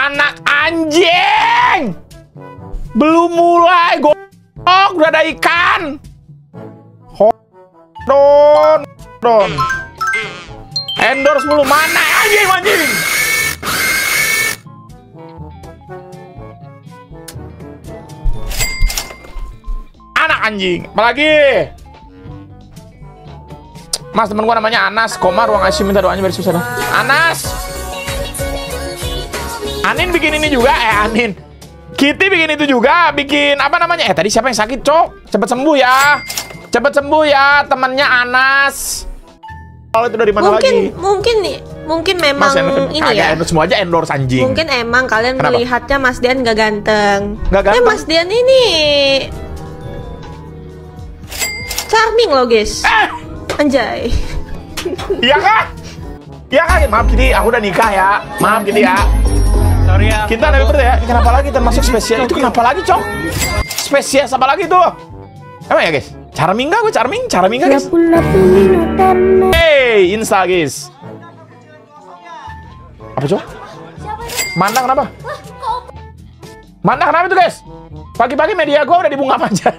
Anak anjing! Belum mulai, gok, udah ada ikan. Don. Endorse mulu, mana anjing? Anak anjing, apalagi? Mas, temen gua namanya Anas, ruang ICU minta doanya biar susah dah. Anas! Anin bikin ini juga, Anin. Kitty bikin itu juga, bikin apa namanya? Tadi siapa yang sakit, Cok? Cepet sembuh ya. Cepet sembuh ya, temannya Anas. Kalau itu dari mana lagi? Mungkin memang ini ya. Semua aja endorse anjing. Mungkin emang kalian melihatnya Mas Dian gak ganteng. Gak ganteng. Mas Dian ini charming loh, guys. Anjay. Iya kan? Iya kan? Maaf Kitty, aku udah nikah ya. Maaf Kitty ya. Sorry ya. Kita lebih ya. Kenapa lagi termasuk spesial? Itu kenapa lagi, Cok? Spesies apa lagi tuh? Emang ya, guys? Charming gak gue? Charming gak, guys? Hey, Insta, guys. Apa, Cok? Manda kenapa? Manda kenapa tuh, guys? Pagi-pagi media gue udah dibungkam aja.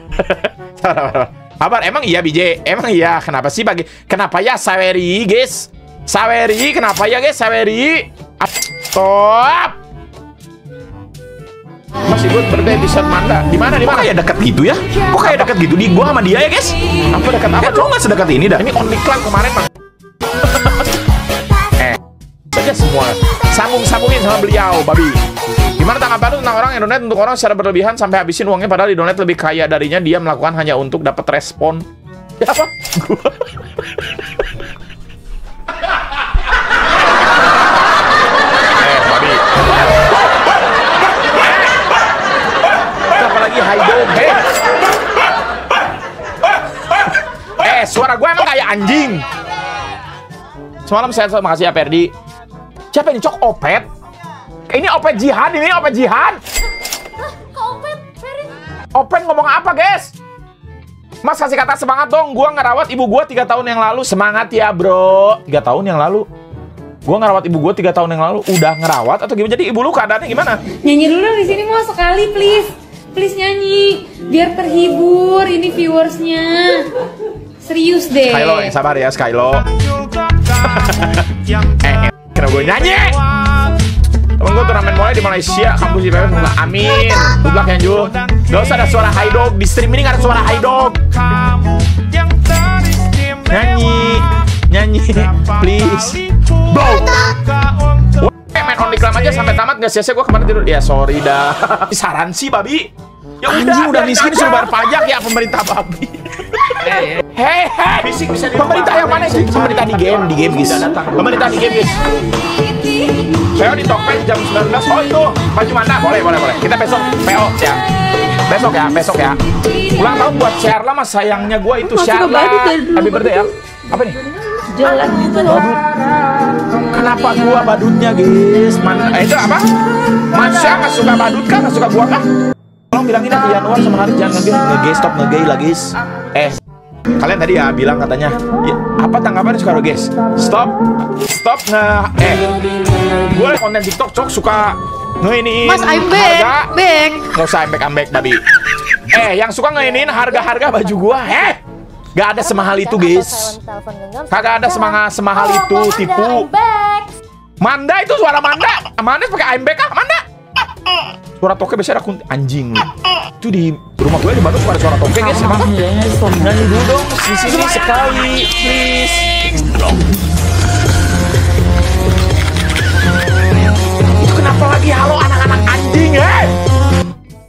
Kabar, emang iya, BJ? Emang iya? Kenapa sih pagi? Kenapa ya, Saweri, guys? Saweri, kenapa ya, guys? Saweri. Stop. Masih gue birthday di set Manda. Di mana? Kayak deket gitu ya? Kok kayak deket gitu di gua sama dia ya, guys? Apa dekat apa? Lo nggak sedekat ini dah. Ini only clan kemarin, Bang. Saja semua sambungin sama beliau, babi. Gimana tanggapan lu tentang orang yang donate untuk orang secara berlebihan sampai habisin uangnya padahal di donate lebih kaya darinya, dia melakukan hanya untuk dapat respon. Ya apa? Gua. Babi. Apalagi Haidom, suara gue emang kayak anjing. Semalam saya makasih ya Ferdi. Siapa ini, Cok? Opet? Ini Opet Jihad, ini Opet Jihad. Opet ngomong apa, guys? Mas kasih kata semangat dong. Gua ngerawat ibu gua 3 tahun yang lalu. Semangat ya, bro. 3 tahun yang lalu. Gua ngerawat ibu gua 3 tahun yang lalu. Udah ngerawat atau gimana? Jadi ibu lu keadaannya gimana? Nyanyi dulu di sini mau sekali, please. Please nyanyi. Biar terhibur ini viewersnya. Serius deh. Skylo, yang sabar ya, Skylo. Kira gue nyanyi. Temen gue turnamen mulai di Malaysia, kampus IPB. Amin. Good luck ya, Ju. Gak usah ada suara high dog. Di stream ini gak ada suara high dog. Nyanyi, please. Blow. Main on iklan aja sampai tamat gak sia-sia gue kemarin tidur. Ya sorry dah. Saran sih, babi. Ya udah miskin suruh bayar pajak ya pemerintah, babi. Hei, pemerintah yang mana sih? Pemerintah di game guys. Pemerintah di game, guys. Saya di Tokped jam 19. Oh itu, baju mana? Boleh. Kita besok PO ya. Besok ya. Ulang tahun buat Sherla, mas sayangnya gue itu Sherla. Happy birthday ya. Apa nih? Jalan gitu loh. Kenapa gua badutnya, guys? Itu apa? Masya nggak suka badut kah? Nggak suka gua kah? Tolong bilangin ke Januar sama Haris jangan nge-gay, stop nge-gay lah, guys. Kalian tadi ya bilang katanya, ya, apa tanggapannya suka guys? Stop gue konten TikTok Cok suka ngeiniin Mas, I'm back. Nggak usah I'm back babi. Yang suka ngeiniin harga baju gua, gak ada semahal itu, guys. Kagak ada semahal itu, tipu. Manda itu suara Manda. Manda pakai I'm back kah? Manda. Suara toke biasanya ada anjing lu. Itu di rumah gue di Bandung suara toke, guys. Emang nyanyi dulu dong di sini sekali, please. Itu kenapa lagi halo anak-anak anjing,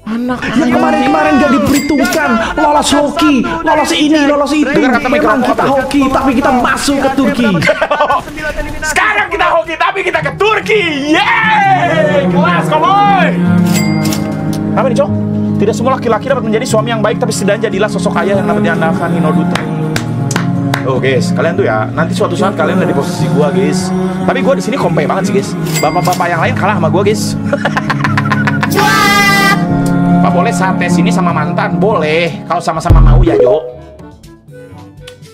Anak yang kemarin gak diperhitungkan, lolos hoki, lolos ini, lolos itu. Memang kita hoki, tapi kita masuk ke Turki. Sekarang kita hoki, tapi kita ke Turki. Yeay, kelas, komoy. Apa nih, Cok? Tidak semua laki-laki dapat menjadi suami yang baik, tapi setidaknya jadilah sosok ayah yang dapat diandalkan. Hino Dutra. Oh, guys, kalian tuh ya, nanti suatu saat kalian ada di posisi gua, guys. Tapi gua di sini kompe banget sih, guys. Bapak-bapak yang lain kalah sama gua, guys. Pak, boleh sate sini sama mantan? Boleh. Kalau sama-sama mau ya, Jo.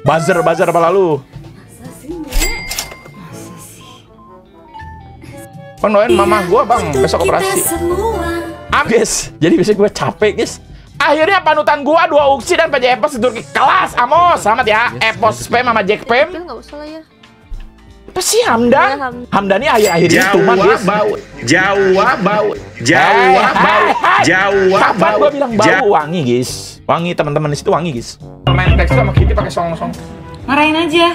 Buzzer apa lalu? Bang doain mama gue bang besok operasi. Guys, jadi besok gue capek guys. Akhirnya panutan gue 2 uksi dan PJ Epos di Turki kelas. Amos, selamat ya. Epos Pem sama Jack Pem. Nggak usah lah ya. Apa sih Hamdan? Hamdan ini akhir-akhir ini tuman guys. Jawa bau. Kapan gue bilang bau? Wangi guys. Wangi, teman-teman di situ wangi guys. Main teks sama Kitty pakai song-song. Marahin aja.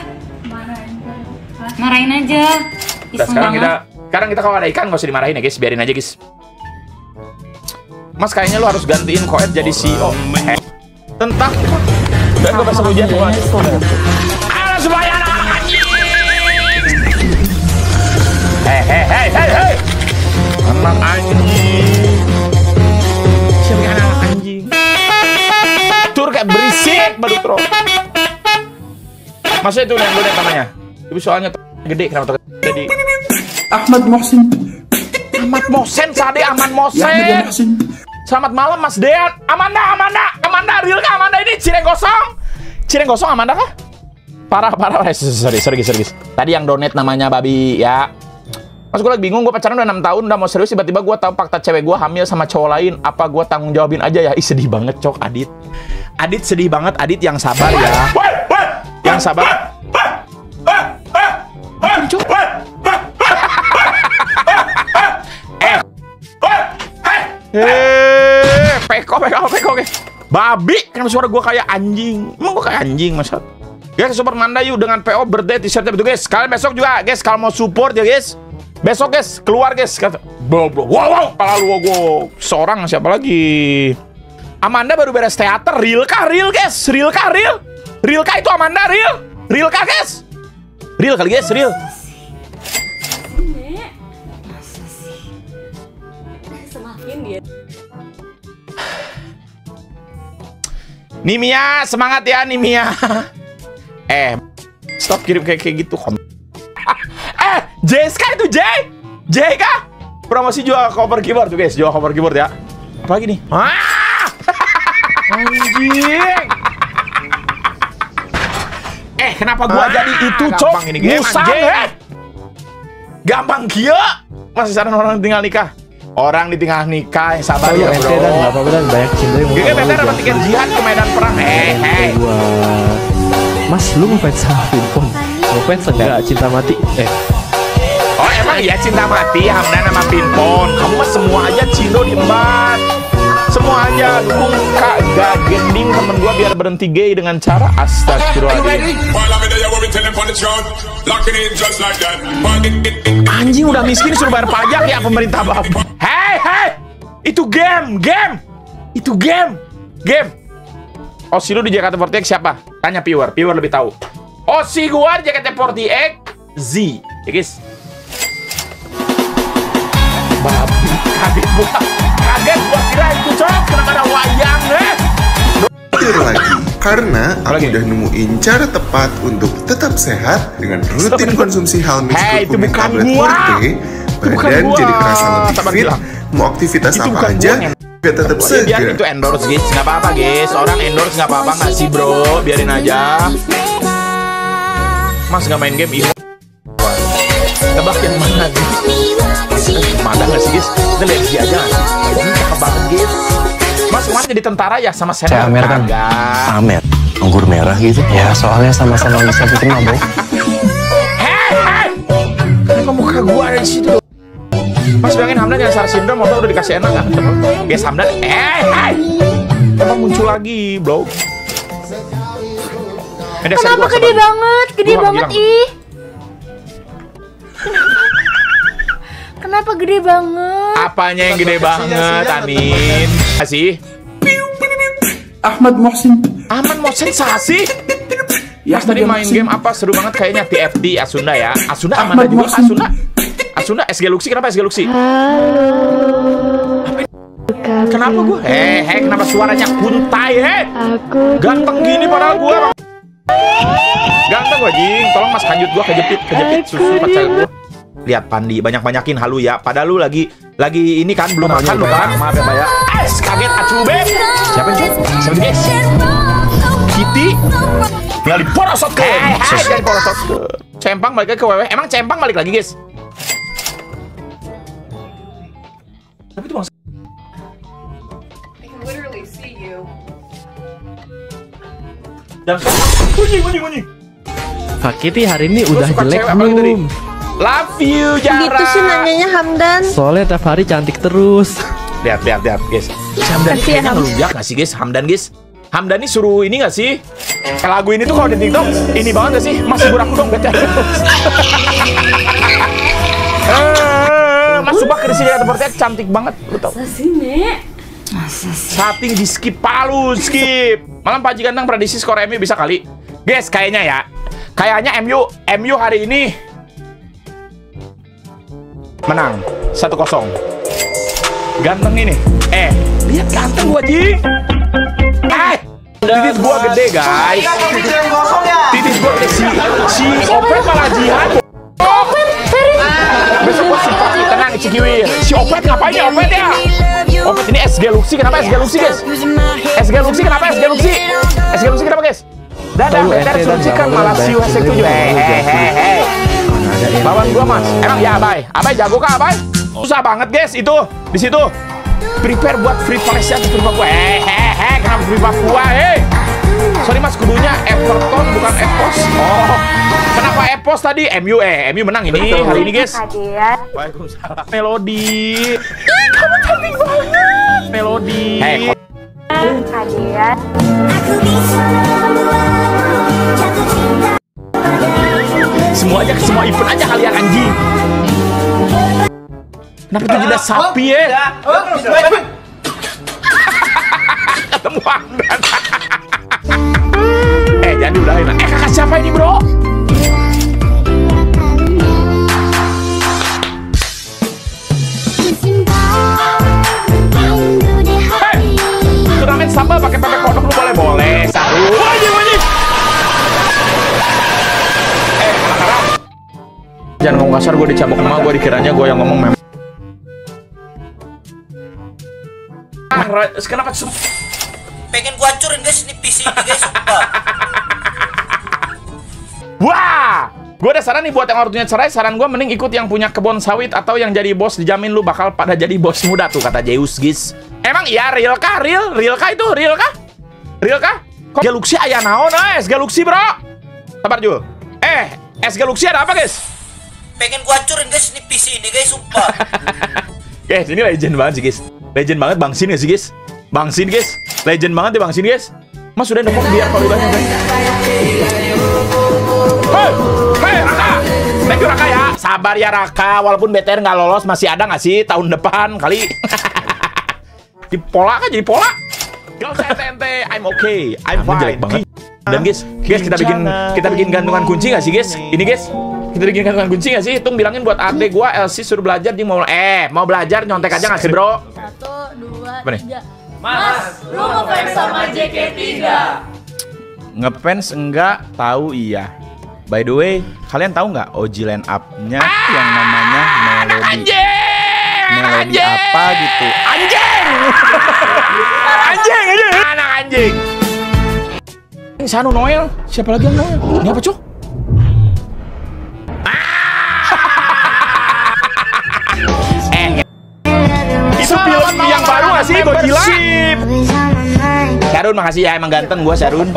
Nah, sekarang kita kalau ada ikan nggak usah dimarahin ya guys, biarin aja guys. Mas kayaknya lu harus gantiin Koet jadi CEO. Tentang dan gue pasang hujan semua. Halo semuanya anak anjing. Hei. Anak anjing. Siapa yang anak anjing? Tur kayak berisik baru tro. Maksudnya itu yang gue namanya. Tapi soalnya gede kenapa jadi Ahmad Mohsin. Ahmad Mohsen, Sade Ahmad Mohsen. Selamat malam Mas Dean. Amanda, real kah Amanda ini? Cireng gosong Amanda kah? Parah. Sorry. Tadi yang donate namanya Babi ya. Mas gue lagi bingung, gue pacaran udah 6 tahun, udah mau serius, tiba-tiba gue tahu fakta cewek gue hamil sama cowok lain. Apa gue tanggung jawabin aja ya? Ih sedih banget cok, Adit sedih banget, Adit yang sabar ya. Yang sabar. Peko. Babi, kenapa suara gue kayak anjing? Emang gue kayak anjing, masa? Guys, support Manda yuk dengan PO birthday t-shirtnya betul guys. Kalian besok juga, guys, kalau mau support ya guys. Besok guys, keluar guys. Wow, pala lu gue. Seorang siapa lagi? Amanda baru beres teater, real guys? Real itu Amanda, real guys? Real kali guys, real. Semakin dia. Nimia, semangat ya Nimia. Stop kirim kayak gitu. Jessica itu J kah? Promosi jual cover keyboard tuh guys, jual cover keyboard ya. Apa lagi nih? Anjing. Kenapa gua jadi itu cok? Musang gampang kia. Masih saran orang tinggal nikah. Orang ditinggal nikah yang sabar ya bro. Nggak apa-apa dan banyak cinta yang GG better dapat tiket jihad ke medan perang. Mas, lu ngefans sama Pinpon? Ngefans enggak cinta mati? Oh emang iya cinta mati Hamdan sama Pinpon. Kamu mah semua aja Cindo diembat. Semua aja dukung Kak Gending temen gua biar berhenti gay dengan cara astagfirullahaladzim. Anjing udah miskin suruh bayar pajak ya pemerintah bapak. Hei, itu game. Osi lu di JKT48 siapa? Tanya Piwer lebih tahu. Osi gua di JKT48 Z, ya guys. Babi, kaget gua kira itu cok, kenapa ada wayang lagi karena aku udah nemuin cara tepat untuk tetap sehat dengan rutin konsumsi hal mix kurkumin tablet forte. Badan jadi kerasa lebih fit, mau aktivitas apa aja biar tetap segar. Biar itu endorse guys, nggak apa-apa guys. Orang endorse nggak apa-apa nggak sih bro, biarin aja. Mas nggak main game ini. Tebak yang mana guys? Mana nggak sih guys? Kita lihat dia aja nggak sih? Ini cakep banget guys. Mas kemarin jadi tentara ya sama saya Amer kan? Amer, anggur merah gitu. Ya soalnya sama-sama bisa diterima bro. Hei, kenapa muka gua ada di situ? Mas bilangin Hamdan yang SARS syndrome, motor udah dikasih enak kan? Guys Hamdan, kenapa muncul lagi bro? Kenapa gede banget ih? Kenapa gede banget? Apanya yang gede banget, Amin? Kasih. Ahmad Mohsin Sasi. Mas tadi main game apa seru banget kayaknya TFT Asunda ya. Asunda Amanda juga Asunda SG Luxi, kenapa SG Luxi? Kenapa gua? Kenapa suaranya kuntai Ganteng gini padahal gua. Ganteng gua jing, tolong Mas kanjut gua kejepit susu pacar gua. Lihat Pandi, banyak-banyakin halu ya. Padahal lu lagi ini kan belum makan lu kan. Maaf ya Pak ya. Kaget acu beb. Siapa itu? Siapa itu guys? Kitty. Tinggal di porosot ke. Cempang balik lagi ke wewe. Emang Cempang balik lagi guys? Bunyi. Kak Kitty hari ini udah jelek belum? Love you, Jara. Gitu sih nanyanya Hamdan. Soalnya tiap hari cantik terus. Lihat, guys. Hamdan ini kayaknya ngelunjak nggak sih, guys? Hamdan, guys. Hamdan ini suruh ini nggak sih? Lagu ini tuh kalau di TikTok ini banget nggak sih? Mas hibur aku dong, baca. Mas Subak Krisi sepertinya cantik banget, lu tau? Sating di skip palu, skip. Malam Pak Ganteng prediksi skor MU bisa kali. Guys, kayaknya ya. Kayaknya MU hari ini menang 1-0. Ganteng ini. Lihat ganteng gua, Ji. Titis gua gede, guys. Titis gua gede. Si Opet malah jihad. Besok gua simpati, tenang, Cikiwir. Si Opet ngapain ya, Opet ya? Opet ini SG Luxi, kenapa SG Luxi, guys? SG Luxi, kenapa SG Luxi? SG Luxi kenapa, guys? Dadah, better suci kan malah siu hasek 7. Hehehe. Lawan gua, Mas. Emang ya, Abai? Abai jago kah, Abai? Susah banget, guys, itu. Di situ. Prepare buat Free Malaysia atau Free Papua. Hehehe, kenapa Free Papua, Sorry, Mas, kudunya Everton bukan Epos. Oh. Kenapa Epos tadi? MU menang ini hari ini, guys. Waalaikumsalam. Melody. Kamu cantik banget. Melody. Semuanya ke semua event aja kalian, anjing. Kenapa itu jeda sapi, Ketemu Hamdan. Jangan diudahin. Kakak siapa ini, bro? Turnamen sambal pakai pepek kodok lu boleh. Sarung. Wajib. Jangan ngomong kasar, gue dicabok emak, gue dikiranya gue yang ngomong mem. Kenapa pengen gua hancurin, guys, ini PC ini, guys, sumpah. Wah, gue ada saran nih buat yang ortunya cerai. Saran gue mending ikut yang punya kebun sawit atau yang jadi bos, dijamin lu bakal pada jadi bos muda tuh, kata Zeus, guys. Emang iya real kah? Real kah itu? Real kah? Kok Galaxy aya naon, Galaxy, bro? Sabar, Jul. Galaxy ada apa, guys? Pengen gua hancurin, guys, ini PC ini, guys, sumpah. Guys, ini legend banget sih, guys. Legend banget Bangsin gak sih, guys? Bangsin, guys. Legend banget ya Bangsin, guys. Mas udah nempok biar kalau banyak, guys. Hei, Raka. Thank you, Raka ya. Sabar ya, Raka. Walaupun BTR nggak lolos, masih ada nggak sih tahun depan kali? Di pola kan jadi pola. Gak usah ente, I'm okay. I'm fine. Dan guys, kita bikin gantungan kunci nggak sih, guys? Ini, guys. Kita bikin gantungan kunci nggak sih? Tung bilangin buat adek gua LC suruh belajar, dia mau belajar nyontek aja nggak sih, bro? 1, 2, Apa nih? 3. Mas, lu ngefans sama JKT nggak? Ngefans enggak, tahu iya. By the way, kalian tahu nggak OG line up-nya yang namanya Melody? Melody apa gitu? Anjing! Anak anjing! Ini Sanu Noel, siapa lagi yang Noel? Ini apa, Cok? Itu film yang baru nggak sih, Godzilla? Syarun, makasih ya, emang ganteng gua, Syarun.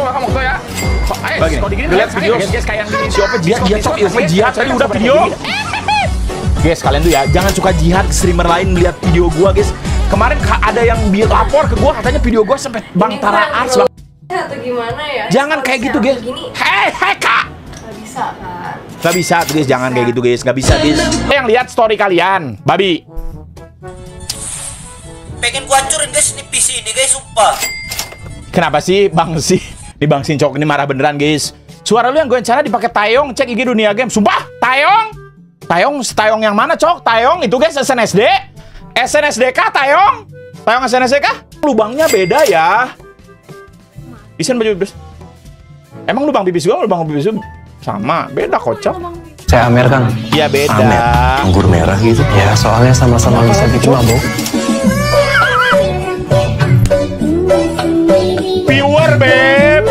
Lihat video, guys, kayak si Opet dia cok Opet jihad tadi udah video. Guys, kalian tuh ya jangan suka jihad streamer lain melihat video gua, guys. Kemarin ada yang lapor ke gua katanya video gua sampai Bang Tara Arts. Atau gimana ya? Jangan kayak gitu, guys. Hei, Kak. Gak bisa, kan? Gak bisa tuh, guys, jangan kayak gitu, guys. Gak bisa, guys. Yang lihat story kalian, babi. Pengen gua hancurin, guys, ini PC ini, guys, sumpah. Kenapa sih Bang sih? Nih Bang Sincok ini marah beneran, guys. Suara lu yang gue cara dipakai Taeyong, cek IG Dunia Game. Sumpah, Taeyong yang mana, Cok? Taeyong itu, guys, SNSD. SNSD kah Taeyong? Taeyong SNSD kah? Lubangnya beda ya. Isen baju bibis. Emang lubang bibis gua, lubang bibis gua sama, beda, kocok. Saya Amer, Kang. Iya, beda. Amer, anggur merah gitu. Ya, soalnya sama-sama bisa bikin mabuk. Pure, beb.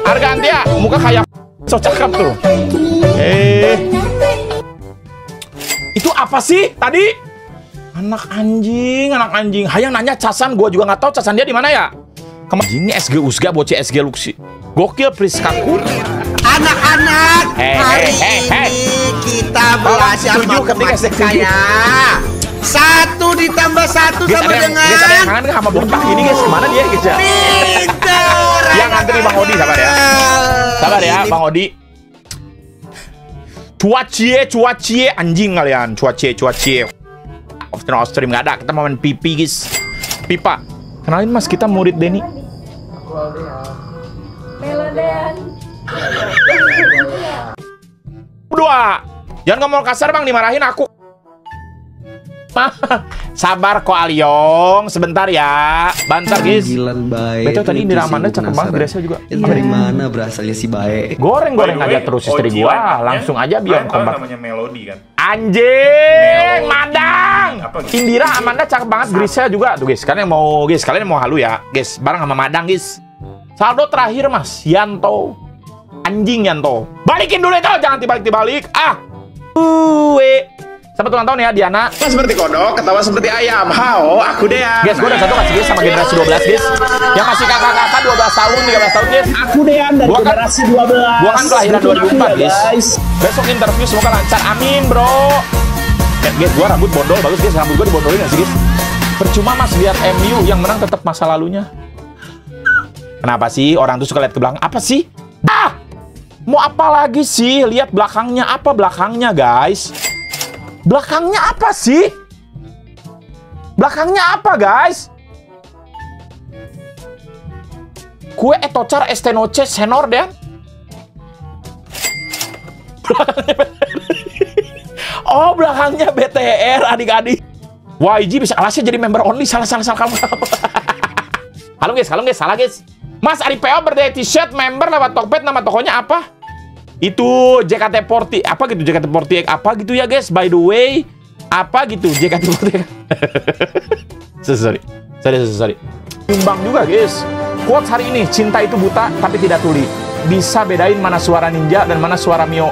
Argantia, muka kayak so cakep tuh. Itu apa sih tadi? Anak anjing. Hayang nanya casan, gua juga nggak tahu casan dia di mana ya. Kemarin ini SG Usga, bocah SG Luxi. Gokil Priskaku. Anak-anak, hari ini kita belajar matematika ya. 1 ditambah 1 sama dengan. Guys, ada yang kangen sama botak ini guys. Kemana dia guys ya? Yang ngantri Bang Odi, sabar ya. Sabar ya Bang Odi. Cuacie anjing kalian. Cuacie. Off-stream nggak ada. Kita mau main pipi guys. Pipa. Kenalin Mas, kita murid Denny. Melodean. Berdua. Jangan ngomong kasar Bang, dimarahin aku. Sabar kok Aliong, sebentar ya. Bantar guys. Panggilan baik. Betul tadi Indira Amanda cakep banget, Gracia juga. Dari mana berasalnya si baik? Goreng aja terus istri gua, langsung aja biar kompak. Namanya Melody kan. Anjing, Madang. Indira Amanda cakep banget, Gracia juga tuh guys. Kalian mau halu ya, guys, bareng sama Madang guys. Saldo terakhir Mas Yanto. Anjing Yanto. Balikin dulu itu, jangan dibalik. Selamat ulang tahun ya Diana. Seperti kodok, ketawa seperti ayam. Hao, aku Dean. Guys, gue udah satu kasih guys sama generasi 12 guys. Yang masih kakak-kakak 12 tahun, 13 tahun guys. Aku Dean dari generasi 12. Gua kan kelahiran 2004 guys. Besok interview semoga lancar. Amin bro. Guys, gua rambut bondol bagus guys. Rambut gua dibondolin gak sih guys? Percuma Mas lihat MU yang menang tetap masa lalunya. Kenapa sih orang tuh suka lihat ke belakang? Apa sih? Mau apa lagi sih? Lihat belakangnya. Apa belakangnya guys? Belakangnya apa sih? Belakangnya apa guys? Kue etocar estenoce senor dan. Oh belakangnya BTR adik-adik. YG bisa alasnya jadi member only. Salah kamu. Halo guys, salah guys. Mas Aripeo berdaya t-shirt member lewat Tokped, nama tokonya apa? Itu JKT48 apa gitu, JKT48 apa gitu ya guys, by the way. Apa gitu JKT48. sorry. Nyumbang juga guys. Quotes hari ini, cinta itu buta tapi tidak tuli. Bisa bedain mana suara ninja dan mana suara Mio.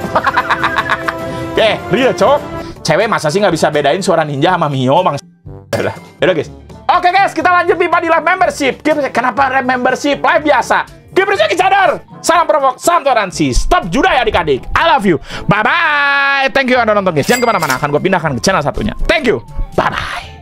Real cok. Cewek masa sih nggak bisa bedain suara ninja sama Mio bang. Udah guys. Oke guys, kita lanjut pipa di live membership. Kenapa live membership? Live biasa. Kiprnya cadar. Salam provok, salam toleransi. Stop juda ya adik-adik. I love you. Bye-bye. Thank you udah nonton guys. Jangan kemana-mana. Akan gue pindahkan ke channel satunya. Thank you. Bye-bye.